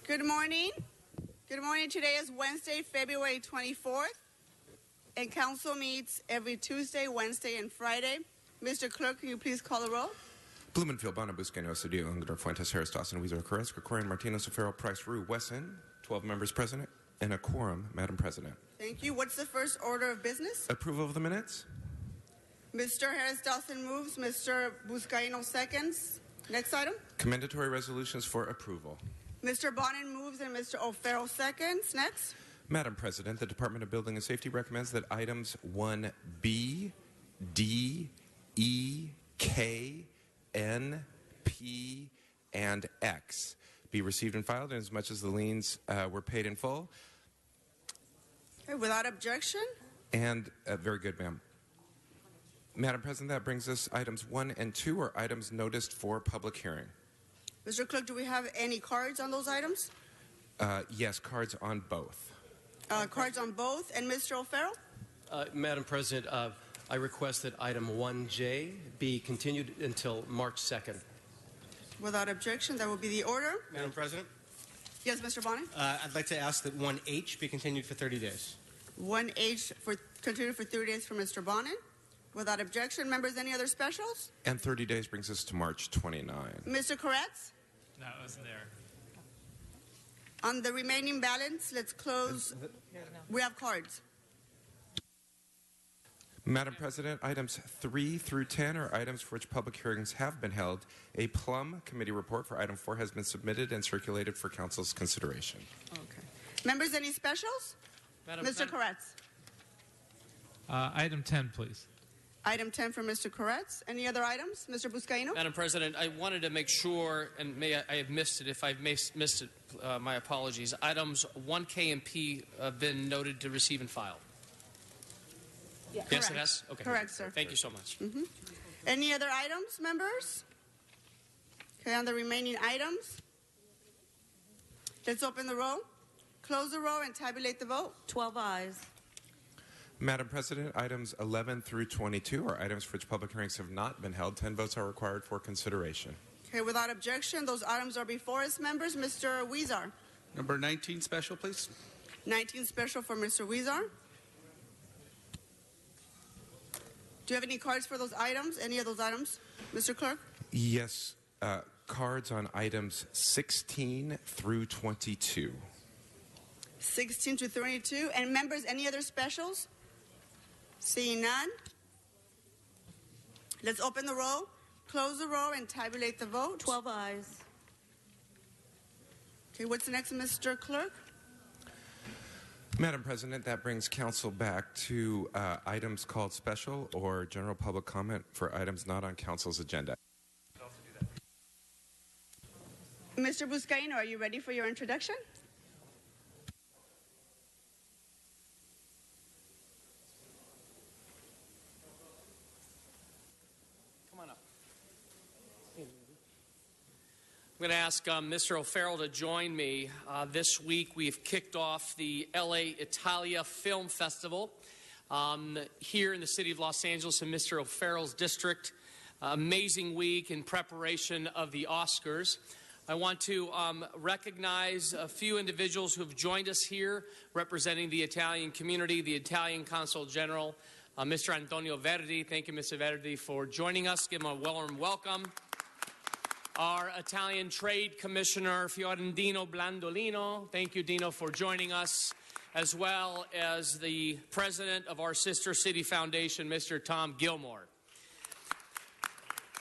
Good morning. Good morning. Today is Wednesday, February 24th, and council meets every Tuesday, Wednesday, and Friday. Mr. Clerk, can you please call the roll? Blumenfield, Bono, Buscaino, Cedillo, Ungador, Fuentes, Harris, Dawson, Weezer, Carrasco, Corcoran, Martinez, O'Farrell, Price, Rue, Wesson, 12 members present, and a quorum, Madam President. Thank you. What's the first order of business? Approval of the minutes? Mr. Harris Dawson moves. Mr. Buscaino seconds. Next item. Commendatory resolutions for approval. Mr. Bonin moves and Mr. O'Farrell seconds. Next. Madam President, the Department of Building and Safety recommends that items 1B, D, E, K, N, P, and X be received and filed as much as the liens were paid in full. Okay, without objection. And very good, ma'am. Madam President, that brings us items 1 and 2 are items noticed for public hearing. Mr. Clerk, do we have any cards on those items? Yes, cards on both. Cards on both. And Mr. O'Farrell? Madam President, I request that item 1J be continued until March 2nd. Without objection, that will be the order. Madam President? Yes, Mr. Bonin? I'd like to ask that 1H be continued for 30 days. 1H continued for 30 days for Mr. Bonin. Without objection. Members, any other specials? And 30 days brings us to March 29. Mr. Koretz? No, it wasn't there. On the remaining balance, let's close. We have cards. Madam President, items 3 through 10 are items for which public hearings have been held. A Plum Committee report for item 4 has been submitted and circulated for Council's consideration. Okay. Members, any specials? Mr. Koretz. Item 10, please. Item 10 for Mr. Koretz. Any other items? Mr. Buscaino? Madam President, I wanted to make sure, and I have missed it. If I've missed it, my apologies. Items 1K and P have been noted to receive and file. Yeah. Yes, Correct. it has? Okay. Correct, sir. Thank you so much. Any other items, members? Okay, on the remaining items, let's open the roll, close the roll, and tabulate the vote. 12 ayes. Madam President, items 11 through 22 are items for which public hearings have not been held. 10 votes are required for consideration. Okay, without objection, those items are before us, members. Mr. Weezer. Number 19 special, please. 19 special for Mr. Weezer. Do you have any cards for those items? Any of those items, Mr. Clerk? Yes, cards on items 16 through 22. 16 to 32. And members, any other specials? Seeing none. Let's open the roll, close the roll, and tabulate the vote. 12 ayes. Okay, what's next, Mr. Clerk? Madam President, that brings Council back to items called special or general public comment for items not on Council's agenda. Mr. Buscaino, are you ready for your introduction? I'm going to ask Mr. O'Farrell to join me. This week we've kicked off the LA Italia Film Festival here in the city of Los Angeles in Mr. O'Farrell's district. Amazing week in preparation of the Oscars. I want to recognize a few individuals who have joined us here representing the Italian community, the Italian Consul General, Mr. Antonio Verdi. Thank you, Mr. Verdi, for joining us. Give him a warm welcome. Our Italian Trade Commissioner, Fiorentino Blandolino. Thank you, Dino, for joining us, as well as the president of our Sister City Foundation, Mr. Tom Gilmore.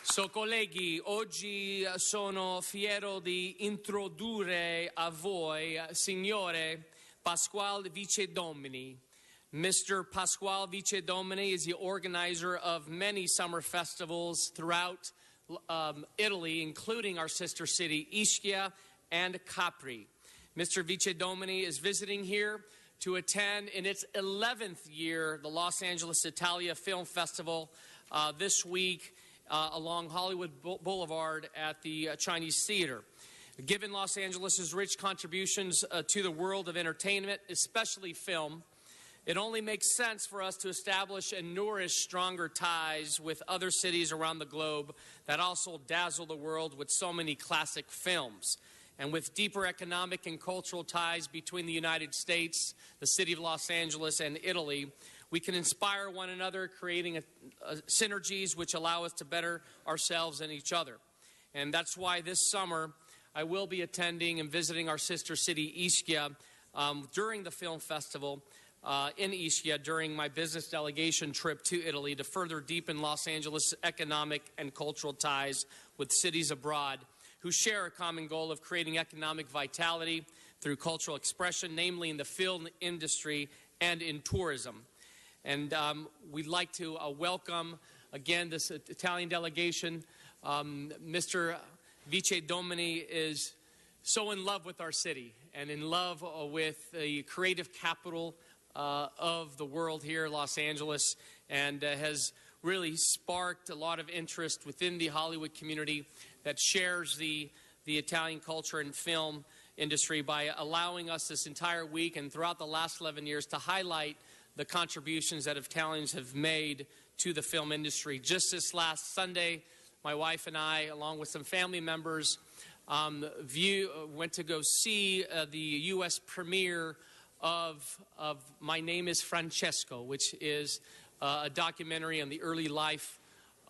So, colleghi, oggi sono fiero di introdurre a voi, Signore Pasquale Vicedomini. Mr. Pasquale Vicedomini is the organizer of many summer festivals throughout Italy, including our sister city, Ischia and Capri. Mr. Vicedomini is visiting here to attend in its 11th year the Los Angeles Italia Film Festival this week along Hollywood Boulevard at the Chinese Theater. Given Los Angeles' rich contributions to the world of entertainment, especially film, it only makes sense for us to establish and nourish stronger ties with other cities around the globe that also dazzle the world with so many classic films. and with deeper economic and cultural ties between the United States, the city of Los Angeles, and Italy, we can inspire one another, creating synergies which allow us to better ourselves and each other. And that's why this summer I will be attending and visiting our sister city, Ischia, during the film festival in Ischia during my business delegation trip to Italy to further deepen Los Angeles' economic and cultural ties with cities abroad who share a common goal of creating economic vitality through cultural expression, namely in the film industry and in tourism. And we'd like to welcome, again, this Italian delegation. Mr. Vice Domini is so in love with our city and in love with the creative capital of the world here, Los Angeles, and has really sparked a lot of interest within the Hollywood community that shares the Italian culture and film industry by allowing us this entire week and throughout the last 11 years to highlight the contributions that Italians have made to the film industry. Just this last Sunday, my wife and I, along with some family members, went to go see the U.S. premiere of My Name is Francesco, which is a documentary on the early life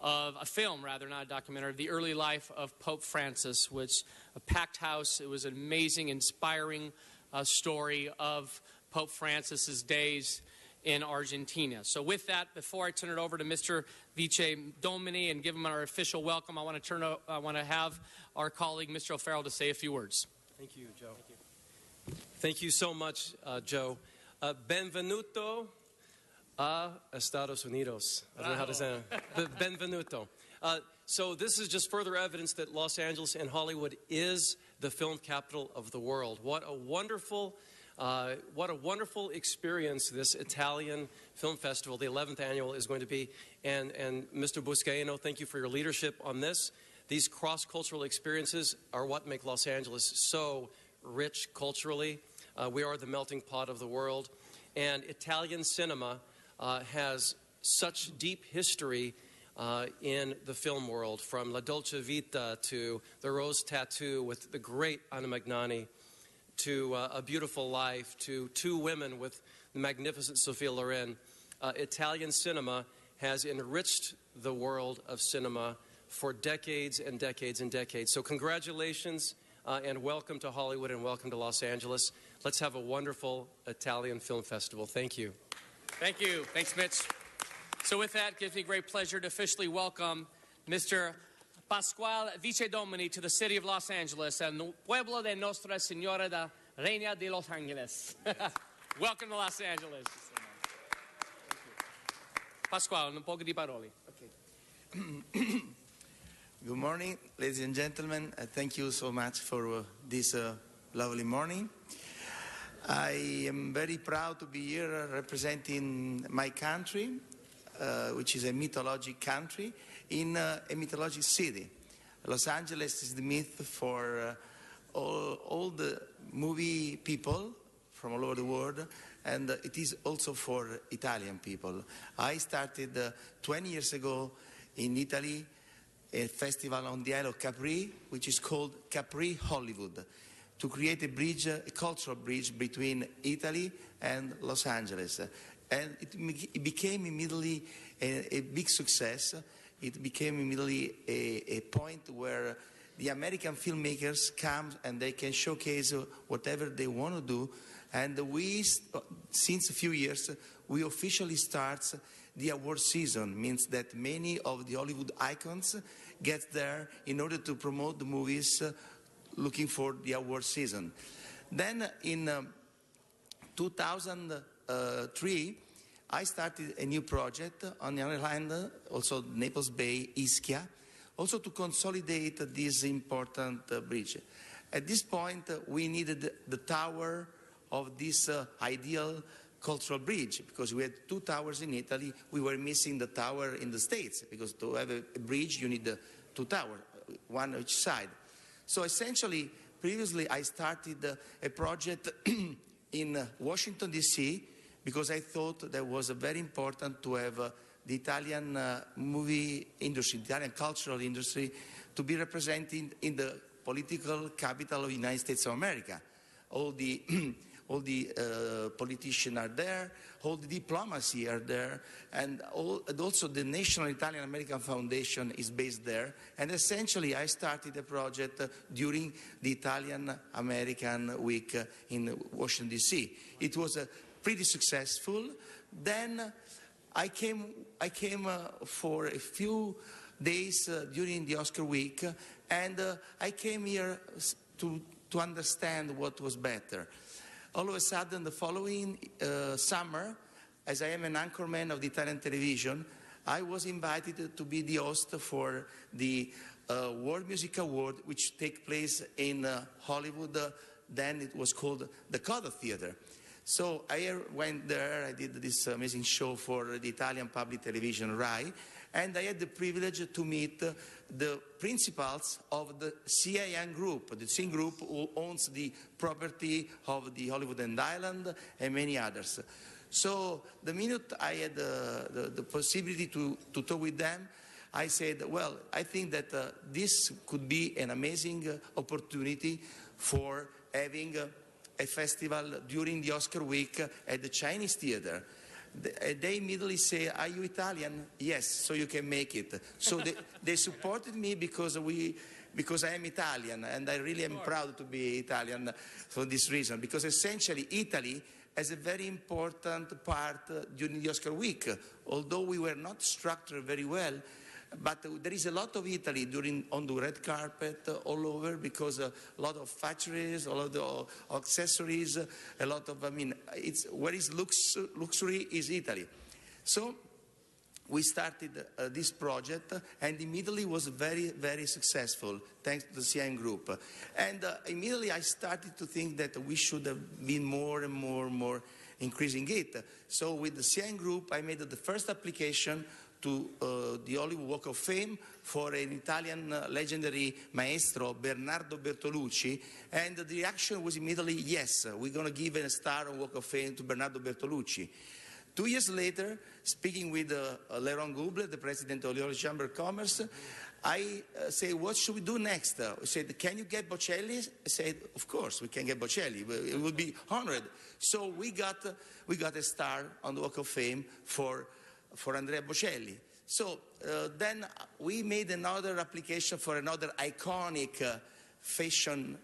of, a film rather, not a documentary, of the early life of Pope Francis, which a packed house. It was an amazing, inspiring story of Pope Francis's days in Argentina. So with that, before I turn it over to Mr. Vice Domini and give him our official welcome, I want to have our colleague, Mr. O'Farrell, to say a few words. Thank you, Joe. Thank you so much, Joe. Benvenuto a Estados Unidos. I don't know how to say it. Benvenuto. So this is just further evidence that Los Angeles and Hollywood is the film capital of the world. What a wonderful experience this Italian Film Festival, the 11th annual, is going to be. And Mr. Buscaino, thank you for your leadership on this. These cross-cultural experiences are what make Los Angeles so rich culturally. We are the melting pot of the world. And Italian cinema has such deep history in the film world, from La Dolce Vita to The Rose Tattoo with the great Anna Magnani, to A Beautiful Life, to Two Women with the magnificent Sophia Loren. Italian cinema has enriched the world of cinema for decades and decades and decades. So congratulations and welcome to Hollywood and welcome to Los Angeles. Let's have a wonderful Italian Film Festival. Thank you. Thank you. Thanks, Mitch. So with that, it gives me great pleasure to officially welcome Mr. Pasquale Vice Domini to the city of Los Angeles and Pueblo de Nostra Señora da Reina de Los Angeles. Welcome to Los Angeles. Pasquale, un poco di parole. Okay. Good morning, ladies and gentlemen. Thank you so much for this lovely morning. I am very proud to be here representing my country, which is a mythologic country, in a mythologic city. Los Angeles is the myth for all the movie people from all over the world, and it is also for Italian people. I started 20 years ago in Italy a festival on the Isle of Capri, which is called Capri Hollywood, to create a bridge, a cultural bridge between Italy and Los Angeles. And it became immediately a big success. It became immediately a point where the American filmmakers come and they can showcase whatever they want to do. And we, since a few years, we officially start the award season. Means that many of the Hollywood icons get there in order to promote the movies looking for the award season. Then in 2003, I started a new project on the island, also Naples Bay, Ischia, also to consolidate this important bridge. At this point, we needed the tower of this ideal cultural bridge, because we had two towers in Italy. We were missing the tower in the States, because to have a bridge, you need two towers, one on each side. So essentially, previously I started a project in Washington, D.C., because I thought that was very important to have the Italian movie industry, the Italian cultural industry, to be represented in the political capital of the United States of America. All the all the politicians are there, all the diplomacy are there, and also the National Italian American Foundation is based there. And essentially, I started a project during the Italian American Week in Washington, D.C. It was pretty successful. Then I came for a few days during the Oscar week, and I came here to understand what was better. All of a sudden, the following summer, as I am an anchorman of the Italian television, I was invited to be the host for the World Music Award, which take place in Hollywood. Then it was called the Coda Theater. So I went there, I did this amazing show for the Italian public television, RAI, and I had the privilege to meet the principals of the CIN Group, the CIN Group who owns the property of the Hollywood and Island and many others. So the minute I had the possibility to talk with them, I said, well, I think that this could be an amazing opportunity for having a festival during the Oscar week at the Chinese Theater. They immediately say, are you Italian? Yes, so you can make it. So they supported me because I am Italian, and I really am proud to be Italian for this reason, because essentially Italy has a very important part during the Oscar week. Although we were not structured very well, but there is a lot of Italy on the red carpet all over, because a lot of factories, a lot of accessories, a lot of, where is luxury is Italy. So we started this project, and immediately was very, very successful, thanks to the CIN Group. And immediately I started to think that we should have been more and more increasing it. So with the CIN Group, I made the first application to the Hollywood Walk of Fame for an Italian legendary maestro, Bernardo Bertolucci, and the reaction was immediately, yes, we're going to give a star on Walk of Fame to Bernardo Bertolucci. 2 years later, speaking with Laurent Gubler, the president of the Hollywood Chamber of Commerce, I said, what should we do next? He said, can you get Bocelli? I said, of course, we can get Bocelli. It would be honored. So we got a star on the Walk of Fame for Andrea Bocelli. So then we made another application for another iconic fashion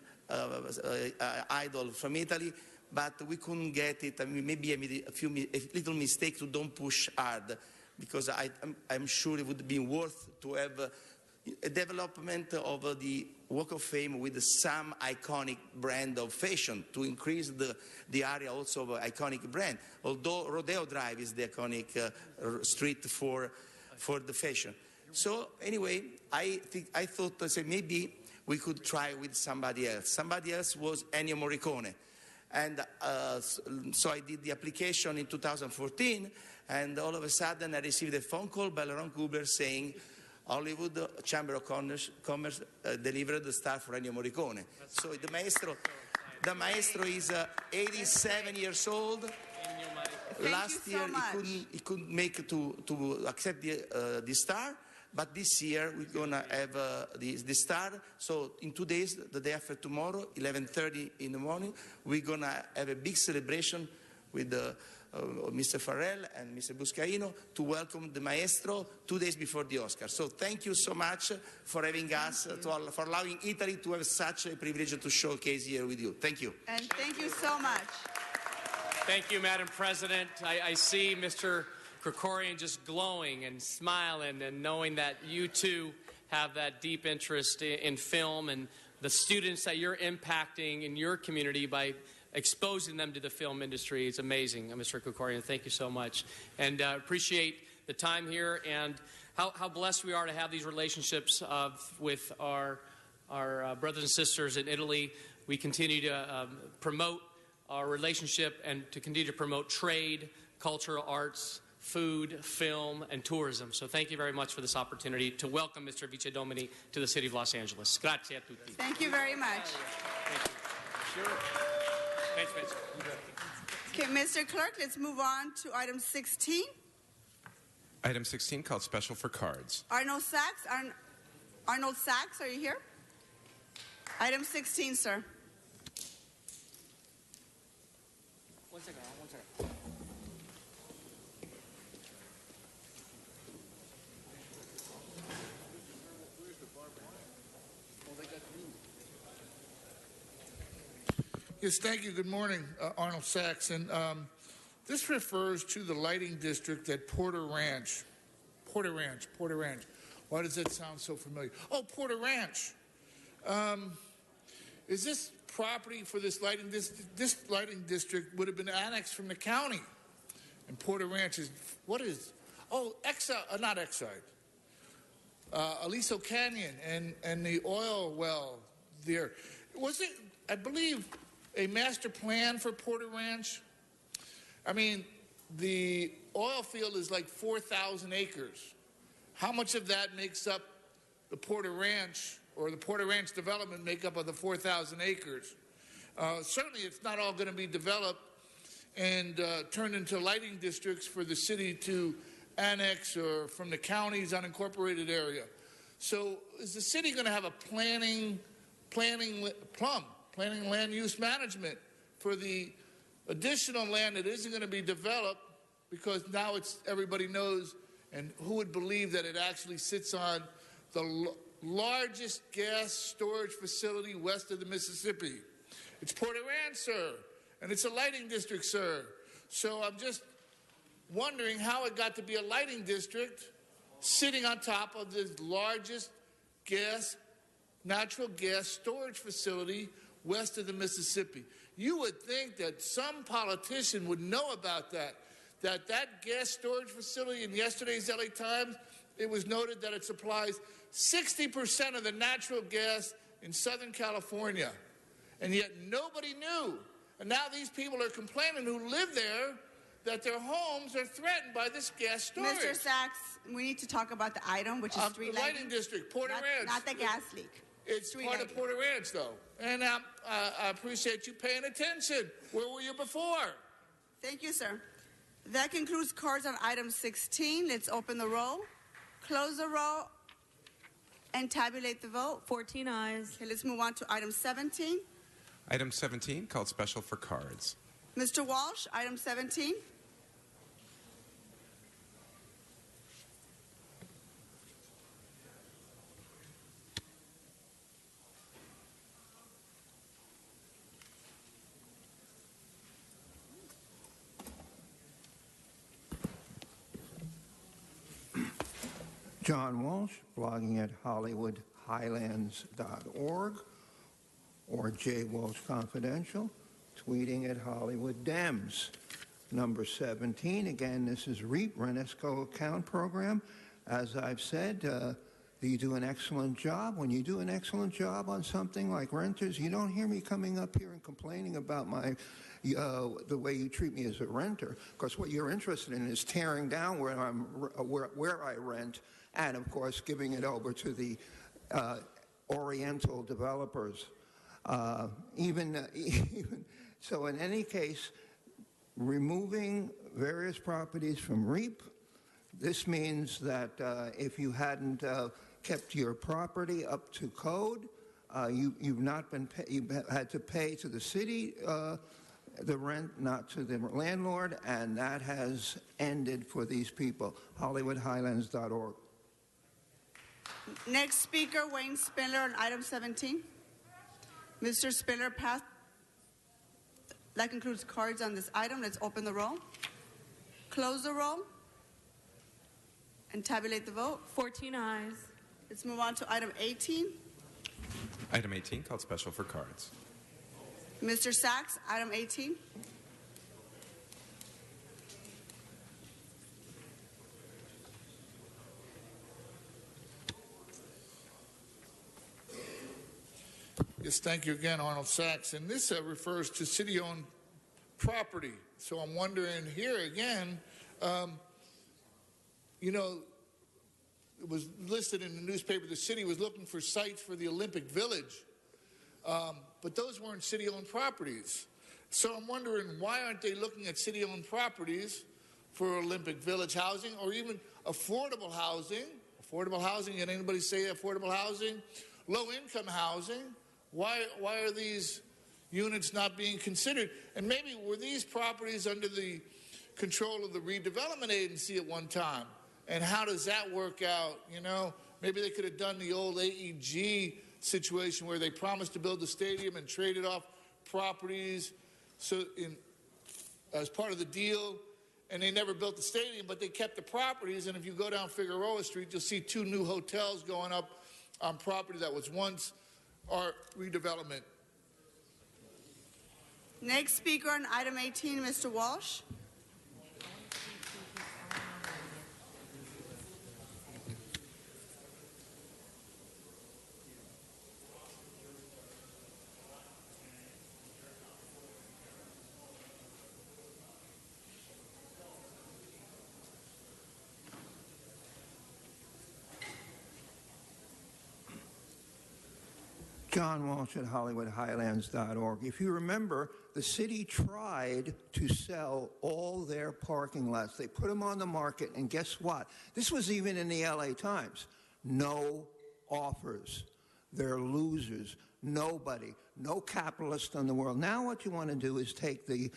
idol from Italy, but we couldn't get it. I mean, maybe I made a little mistake to don't push hard, because I'm sure it would be worth to have a development of the Walk of Fame with some iconic brand of fashion to increase the area also of iconic brand. Although Rodeo Drive is the iconic street for the fashion. So anyway, I thought, I said, maybe we could try with somebody else. Somebody else was Ennio Morricone. And so I did the application in 2014, and all of a sudden I received a phone call by Laurent Gubler saying, Hollywood Chamber of Commerce delivered the star for Ennio Morricone. So the maestro is 87 years old. Last year he couldn't make to accept the star, but this year we're gonna have the star. So in 2 days, the day after tomorrow, 11:30 in the morning, we're gonna have a big celebration with Mr. Farrell and Mr. Buscaino to welcome the maestro 2 days before the Oscar. So thank you so much for having us, for allowing Italy to have such a privilege to showcase here with you. Thank you. And thank you so much. Thank you, Madam President. I see Mr. Krikorian just glowing and smiling, and knowing that you too have that deep interest in film and the students that you're impacting in your community by exposing them to the film industry. It's amazing, Mr. Krikorian. Thank you so much. And appreciate the time here, and how blessed we are to have these relationships with our brothers and sisters in Italy. We continue to promote our relationship and to continue to promote trade, cultural arts, food, film, and tourism. So thank you very much for this opportunity to welcome Mr. Vice Domini to the city of Los Angeles. Grazie a tutti. Thank you very much. Thank you. Sure. Thanks, Mitch. Okay, Mr. Clerk, let's move on to item 16. Item 16, called Special for Cards. Arnold Sachs, are you here? Item 16, sir. One second. Yes, thank you. Good morning, Arnold Sachs. And this refers to the lighting district at Porter Ranch. Porter Ranch. Why does that sound so familiar? Oh, Porter Ranch. Is this property for this lighting district? This lighting district would have been annexed from the county. And Porter Ranch is, what is? Oh, not Exide. Aliso Canyon and the oil well there. Was it, I believe, a master plan for Porter Ranch? I mean, the oil field is like 4,000 acres. How much of that makes up the Porter Ranch, or the Porter Ranch development make up of the 4,000 acres? Certainly it's not all going to be developed and turned into lighting districts for the city to annex or from the county's unincorporated area. So is the city going to have a planning land use management for the additional land that isn't going to be developed, because now it's, everybody knows, and who would believe that it actually sits on the largest gas storage facility west of the Mississippi. It's Porter Ranch, sir, and it's a lighting district, sir. So I'm just wondering how it got to be a lighting district sitting on top of the largest natural gas storage facility west of the Mississippi. You would think that some politician would know about that gas storage facility. In yesterday's LA Times, it was noted that it supplies 60% of the natural gas in Southern California. And yet nobody knew. And now these people are complaining who live there that their homes are threatened by this gas storage. Mr. Sachs, we need to talk about the item, which is street lighting. Lighting district, Porter Ranch. Not the gas leak. It's Street part lighting. of Porter Ranch, though. And I appreciate you paying attention. Where were you before? Thank you, sir. That concludes cards on item 16. Let's open the roll, close the roll, and tabulate the vote. 14 ayes. Okay, let's move on to item 17. Item 17, called special for cards. Mr. Walsh, item 17. John Walsh, blogging at HollywoodHighlands.org, or J. Walsh Confidential, tweeting at Hollywood Dems. Number 17, again, this is REAP, Renesco Account Program. As I've said, you do an excellent job. When you do an excellent job on something like renters, you don't hear me coming up here and complaining about the way you treat me as a renter, because what you're interested in is tearing down where I rent, and of course giving it over to the Oriental developers. Even so, in any case, removing various properties from REAP, this means that if you hadn't kept your property up to code, you've had to pay to the city the rent, not to the landlord, and that has ended for these people. HollywoodHighlands.org. Next speaker, Wayne Spindler on item 17. Mr. Spindler, pass. That concludes cards on this item. Let's open the roll, close the roll, and tabulate the vote. 14 ayes. Let's move on to item 18. Item 18, called special for cards. Mr. Sachs, item 18. Yes, thank you again, Arnold Sachs. And this refers to city-owned property. So I'm wondering here again, it was listed in the newspaper the city was looking for sites for the Olympic Village, but those weren't city-owned properties. So I'm wondering, why aren't they looking at city-owned properties for Olympic Village housing, or even affordable housing? Affordable housing, did anybody say affordable housing? Low-income housing. Why are these units not being considered? And maybe were these properties under the control of the redevelopment agency at one time? And how does that work out? You know, maybe they could have done the old AEG situation where they promised to build the stadium and traded off properties as part of the deal, and they never built the stadium, but they kept the properties. And if you go down Figueroa Street, you'll see 2 new hotels going up on property that was once our redevelopment. Next speaker on item 18, Mr. Walsh. John Walsh at HollywoodHighlands.org. If you remember, the city tried to sell all their parking lots. They put them on the market, and guess what? This was even in the LA Times. No offers. They're losers. Nobody. No capitalist in the world. Now what you want to do is take the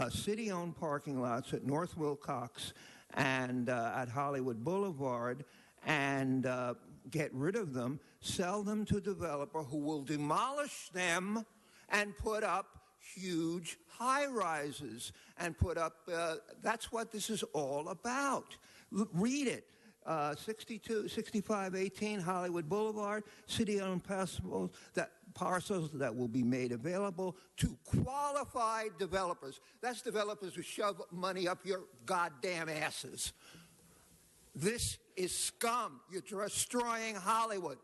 city-owned parking lots at North Wilcox and at Hollywood Boulevard and get rid of them, sell them to a developer who will demolish them and put up huge high-rises and put up, that's what this is all about. Read it. 6518 Hollywood Boulevard, city-owned parcels that will be made available to qualified developers. That's developers who shove money up your goddamn asses. This is scum. You're destroying Hollywood.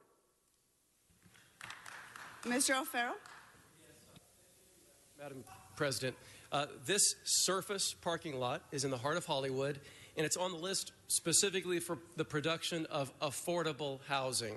Mr. O'Farrell. Madam President, this surface parking lot is in the heart of Hollywood, and it's on the list specifically for the production of affordable housing.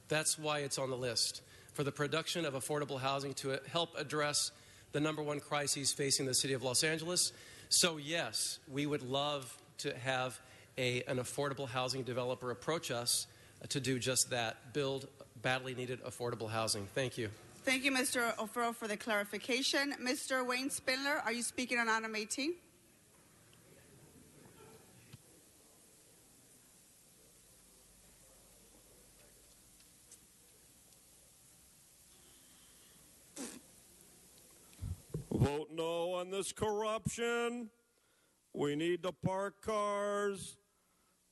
That's why it's on the list, for the production of affordable housing to help address the #1 crises facing the city of Los Angeles. So yes, we would love to have an affordable housing developer approach us to do just that, build badly needed affordable housing. Thank you. Thank you, Mr. O'Farrell, for the clarification. Mr. Wayne Spindler, are you speaking on item 18? Vote no on this corruption. We need to park cars.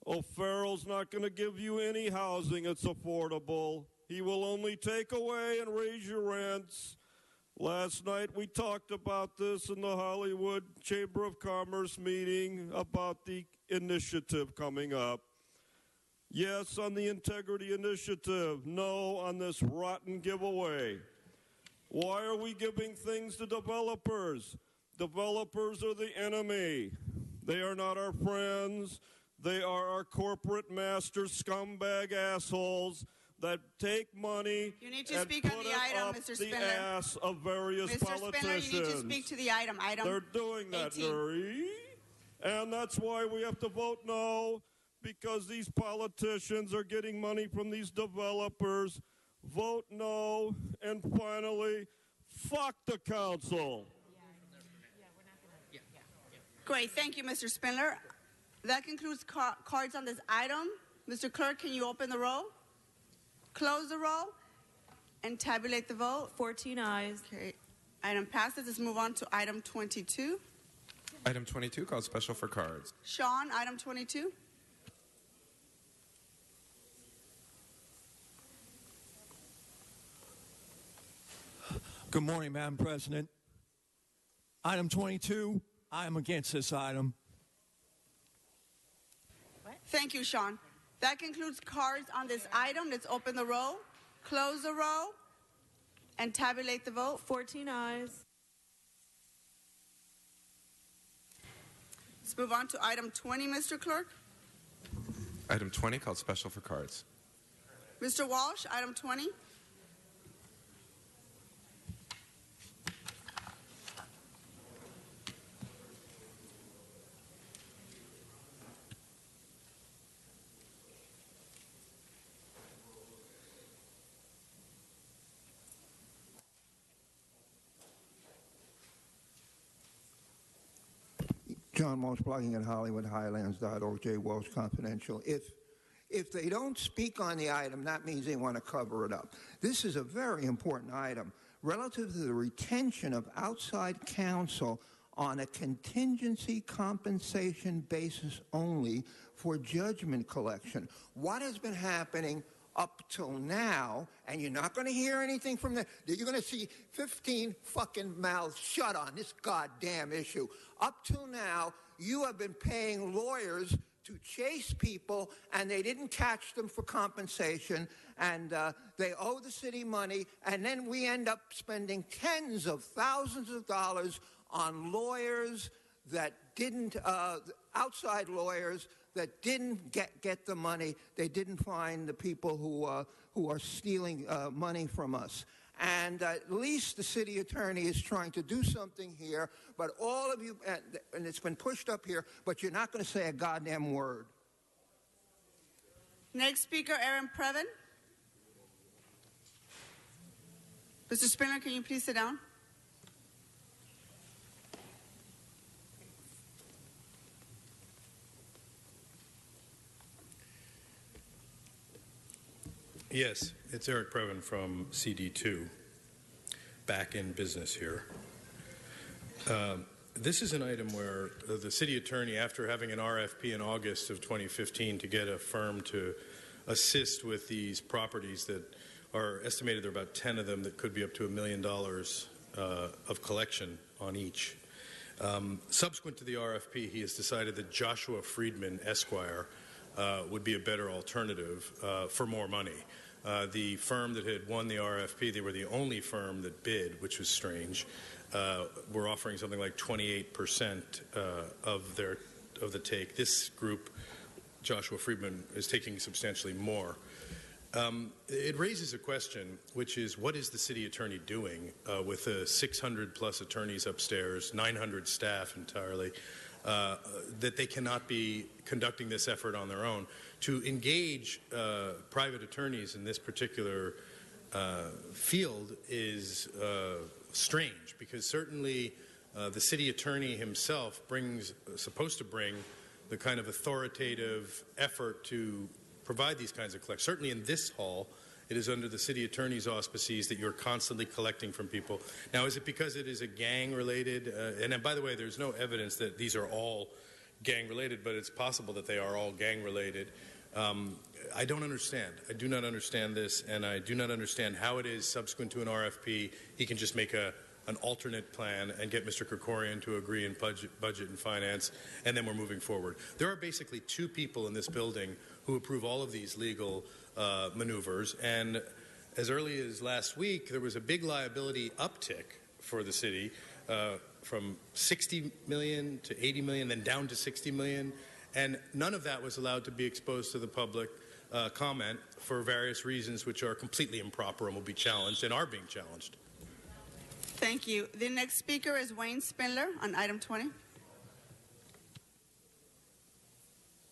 O'Farrell's not going to give you any housing that's affordable. He will only take away and raise your rents. Last night we talked about this in the Hollywood Chamber of Commerce meeting about the initiative coming up. Yes on the integrity initiative. No on this rotten giveaway. Why are we giving things to developers? Developers are the enemy. They are not our friends. They are our corporate master scumbag assholes that take money You need to and speak put on the it item, up Mr. the Spindler. ass of various Mr. politicians. Spindler, you need to speak to the item. They're doing that, 18. Nuri. And that's why we have to vote no, because these politicians are getting money from these developers. Vote no, and finally, fuck the council. Great. Thank you, Mr. Spindler. That concludes cards on this item. Mr. Clerk, can you open the roll, close the roll, and tabulate the vote? 14 ayes. Okay. Item passes. Let's move on to item 22. Item 22, called special for cards. Sean, item 22. Good morning, Madam President. Item 22, I am against this item. Thank you, Sean. That concludes cards on this item. Let's open the roll, close the roll, and tabulate the vote. 14 ayes. Let's move on to item 20, Mr. Clerk. Item 20, called special for cards. Mr. Walsh, item 20. John Walsh, blogging at HollywoodHighlands.org, J. Walsh Confidential. If they don't speak on the item, that means they want to cover it up. This is a very important item relative to the retention of outside counsel on a contingency compensation basis only for judgment collection. What has been happening up till now, and you're not going to hear anything from them. You're going to see 15 fucking mouths shut on this goddamn issue. Up till now, you have been paying lawyers to chase people, and they didn't catch them for compensation, and they owe the city money, and then we end up spending tens of thousands of dollars on lawyers that didn't, outside lawyers that didn't get the money. They didn't find the people who are stealing money from us. And at least the city attorney is trying to do something here, but all of you, and it's been pushed up here, but you're not going to say a goddamn word. Next speaker, Aaron Previn. Mr. Spindler, can you please sit down? Yes, it's Eric Previn from CD2, back in business here. This is an item where the city attorney, after having an RFP in August of 2015 to get a firm to assist with these properties that are estimated, there are about 10 of them that could be up to $1 million of collection on each. Subsequent to the RFP, he has decided that Joshua Friedman, Esquire, would be a better alternative for more money. The firm that had won the RFP, they were the only firm that bid, which was strange. Were offering something like 28% of the take. This group, Joshua Friedman, is taking substantially more. It raises a question, which is, what is the city attorney doing with the 600 plus attorneys upstairs, 900 staff entirely, that they cannot be conducting this effort on their own? To engage private attorneys in this particular field is strange, because certainly the city attorney himself supposed to bring the kind of authoritative effort to provide these kinds of collections. Certainly in this hall, it is under the city attorney's auspices that you're constantly collecting from people. Now, is it because it is a gang-related? And by the way, there's no evidence that these are all gang-related, but it's possible that they are all gang-related. I don't understand. I do not understand this, and I do not understand how it is subsequent to an RFP he can just make an alternate plan and get Mr. Krikorian to agree in budget and finance, and then we're moving forward. There are basically two people in this building who approve all of these legal maneuvers, and as early as last week, there was a big liability uptick for the city from 60 million to 80 million, then down to 60 million, and none of that was allowed to be exposed to the public comment for various reasons which are completely improper and will be challenged and are being challenged. Thank you. The next speaker is Wayne Spindler on item 20.